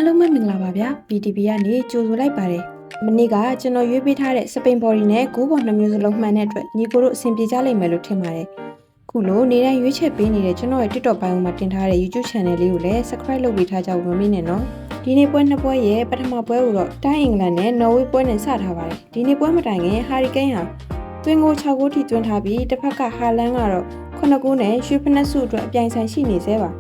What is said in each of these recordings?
အားလုံးပဲမင်္ဂလာပါဗျာ PTV ကနေကြိုဆိုလိုက်ပါတယ်မနေ့ကကျွန်တော်ရွေးပေးထားတဲ့စပိန်ဘော်ဒီနဲ့ဂိုးပေါ်နှမျိုးစလုံးမှန်တဲ့အတွက်ညီကိုတို့အဆင်ပြေကြလိမ့်မယ်လို့ထင်ပါတယ်ခုလိုနေ့တိုင်းရွေးချက်ပေးနေတဲ့ကျွန်တော်ရဲ့ TikTok ပိုင်းမှာတင်ထားတဲ့ YouTube Channel လေးကိုလည်း Subscribe လုပ်ပေးထားကြဖို့မမေ့နဲ့နော်ဒီနေ့ပွဲနှစ်ပွဲရဲ့ပထမပွဲကိုတော့တိုင်းအင်္ဂလန်နဲ့နော်ဝေးပွဲနဲ့စထားပါတယ်ဒီနေ့ပွဲမတိုင်ခင်ဟာရီကိန်းဟာသွင်းကို6ဂိုးထိသွင်းထားပြီးတစ်ဖက်ကဟာလန်ကတော့9ဂိုးနဲ့ရွှေဖနက်စုအတွက်အပြိုင်ဆိုင်ရှိနေသေးပါ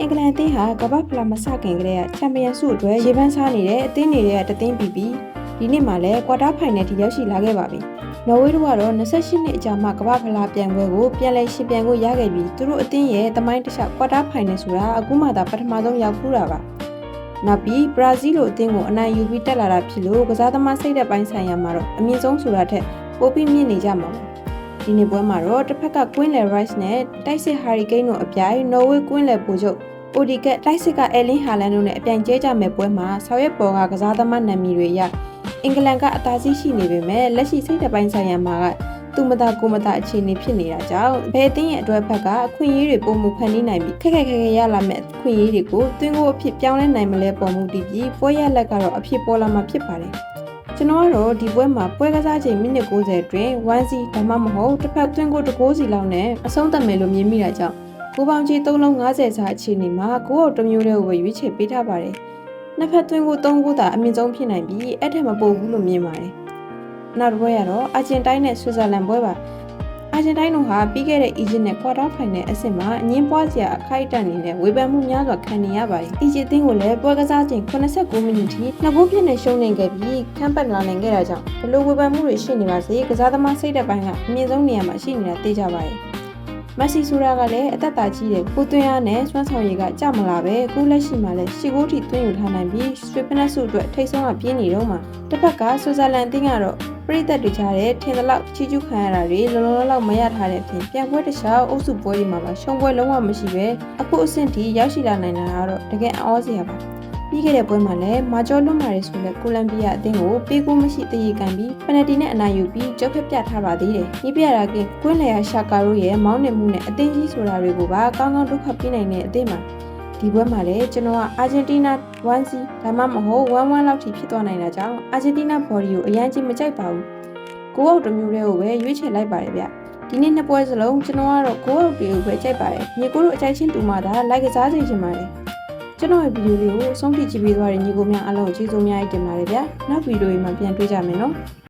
အင်္ဂလန်အသင်းဟာကမ္ဘာဖလားမစခင်ကတည်းကချန်ပီယံဆုအတွက်ရေပန်းစားနေတဲ့အသင်းတွေကတသင်းပြီးပြီးဒီနေ့မှလည်းကွာတာဖိုင်နယ်ထိရောက်ရှိလာခဲ့ပါပြီ။နော်ဝေးတို့ကတော့28နှစ်အကြာမှကမ္ဘာဖလားပြိုင်ပွဲကိုပြန်လည်ရှင်ပြိုင်ဖို့ရခဲ့ပြီးသူတို့အသင်းရဲ့သမိုင်းတစ်လျှောက်ကွာတာဖိုင်နယ်ဆိုတာအခုမှသာပထမဆုံးရောက်ဖူးတာပါ။နောက်ပြီးဘရာဇီးလိုအသင်းကိုအနိုင်ယူပြီးတက်လာတာဖြစ်လို့ကစားသမားစိတ်သက်ပိုင်းဆိုင်ရာမှာတော့အမြင့်ဆုံးဆိုတာထက်ပိုပြီးမြင့်နေကြမှာပါ။ဒီနေ့ပွဲမှာတော့တစ်ဖက်ကကွင်းလယ်ရိုက်စ်နဲ့တိုက်စစ်ဟာရီကိန်းတို့အပြိုင်နော်ဝေးကွင်းလယ်ပိုချုပ်အိုဒီကက်တိုက်စစ်ကအဲလင်းဟာလန်တို့နဲ့အပြိုင်ကျဲကြမဲ့ပွဲမှာဆောက်ရွက်ပေါ်ကကစားသမားနာမည်တွေရအင်္ဂလန်ကအသာစီးရှိနေပေမဲ့လက်ရှိစိတ်တပိုင်းဆိုင်ရာမှာကသူမသာကိုမသာအခြေအနေဖြစ်နေတာကြောင့်ဘယ်အသင်းရဲ့အတွက်ဘက်ကအခွင့်အရေးတွေပုံမှုဖန်တီးနိုင်ပြီးခက်ခဲရလာမဲ့အခွင့်အရေးတွေကိုသွင်းကိုအဖြစ်ပြောင်းလဲနိုင်မလဲပုံမှုတည်ပြီးပွဲရလက်ကတော့အဖြစ်ပေါ်လာမှာဖြစ်ပါတယ်ကျွန်တော်ကတော့ဒီပွဲမှာပွဲကစားချိန်မိနစ်60အတွင်း1စီဒါမှမဟုတ်တစ်ဖက်သွင်းကိုတကိုးစီလောက်နဲ့အဆုံးသတ်မယ်လို့မြင်မိတာကြောင့်ကိုပေါင်းကြီး3လုံး50စာအခြေအနေမှာကိုယ့်အတမျိုးတွေကိုပဲရွေးချယ်ပေးထားပါတယ်။နှစ်ဖက်သွင်းကို3ခုသာအမြင့်ဆုံးဖြစ်နိုင်ပြီးအဲ့ထက်မပိုဘူးလို့မြင်ပါတယ်။နောက်တစ်ပွဲကတော့အာဂျင်တိုင်းနဲ့ဆွစ်ဇာလန်ပွဲပါ။အာဂျင်တိုင်းတို့ဟာပြီးခဲ့တဲ့အီဂျစ်နဲ့ကွာတာဖိုင်နယ်အဆင့်မှာအငင်းပွားစရာအခိုက်အတန့်နေတဲ့ဝေဖန်မှုများစွာခံနေရပါတယ်။အီဂျစ်အသင်းကလည်းပွဲကစားချိန်89မိနစ်ထိနှစ်ဂိုးပြည့်နဲ့ရှုံးနေခဲ့ပြီးခန့်ပတ်လာနိုင်ခဲ့တာကြောင့်ဘလို့ဝေဖန်မှုတွေရှိနေပါစေကစားသမားစိတ်သက်ပိုင်းကအမြင့်ဆုံးနေရာမှာရှိနေတာသိကြပါတယ်။မက်ဆီဆိုတာကလည်းအသက်တာကြီးတဲ့ကိုသွင်းအားနဲ့စွမ်းဆောင်ရည်ကကြမလာပဲအခုလက်ရှိမှာလည်းရှီဂိုးထိသွင်းယူထားနိုင်ပြီးရွှေဖနက်စုအတွက်ထိတ်ဆုံးကပြင်းနေတော့မှတစ်ဖက်ကဆွစ်ဇာလန်အသင်းကတော့ပရိသတ်တွေကြားတဲ့ထင်သလောက်ချီကျူးခံရတာတွေလုံးလုံးလောက်မရထားတဲ့အပြင်ပြန်ပွဲတစ်လျှောက်အုပ်စုပွဲတွေမှာပါရှုံးပွဲလုံးဝမရှိပဲအခုအဆင့်ထိရောက်ရှိလာနိုင်တာကတော့တကယ်အောစရာပါပြီးခဲ့တဲ့ပွဲမှာလည်းမာကျော်လွန်လာရဲဆိုတဲ့ကိုလံဘီယာအသင်းကိုပေးကိုမရှိတည်ကန်ပြီးပနယ်တီနဲ့အနိုင်ယူပြီးကြောက်ဖြတ်ပြထားပါသေးတယ်။ဒီပြရတာကကွင်းလေယာရှာကာတို့ရဲ့မောင်းနှင်မှုနဲ့အသင်းကြီးဆိုတာတွေကိုပါကောင်းကောင်းဒုက္ခပေးနိုင်တဲ့အသင်းမှာဒီပွဲမှာလည်းကျွန်တော်ကအာဂျင်တီးနား1-0ဒါမှမဟုတ်1-1လောက်ထိဖြစ်သွားနိုင်တာကြောင့်အာဂျင်တီးနားဘော်ဒီကိုအရင်ချင်းမကြိုက်ပါဘူး။ကိုယ့်အုပ်တစ်မျိုးလေးကိုပဲရွေးချယ်လိုက်ပါတယ်ဗျ။ဒီနေ့နှစ်ပွဲစလုံးကျွန်တော်ကတော့ကိုယ့်အုပ်တွေကိုပဲကြိုက်ပါတယ်။ညီကိုတို့အကြိုက်ချင်းတူမှသာလိုက်ကစားစေချင်ပါတယ်။ကျွန်တော်ရဲ့ဗီဒီယိုလေးကိုအဆုံးထိကြည့်ပေးသွားတဲ့ညီကိုများအားလုံးကိုကျေးဇူးများတင်ပါတယ်ဗျာနောက်ဗီဒီယိုမှာပြန်တွေ့ကြမယ်နော်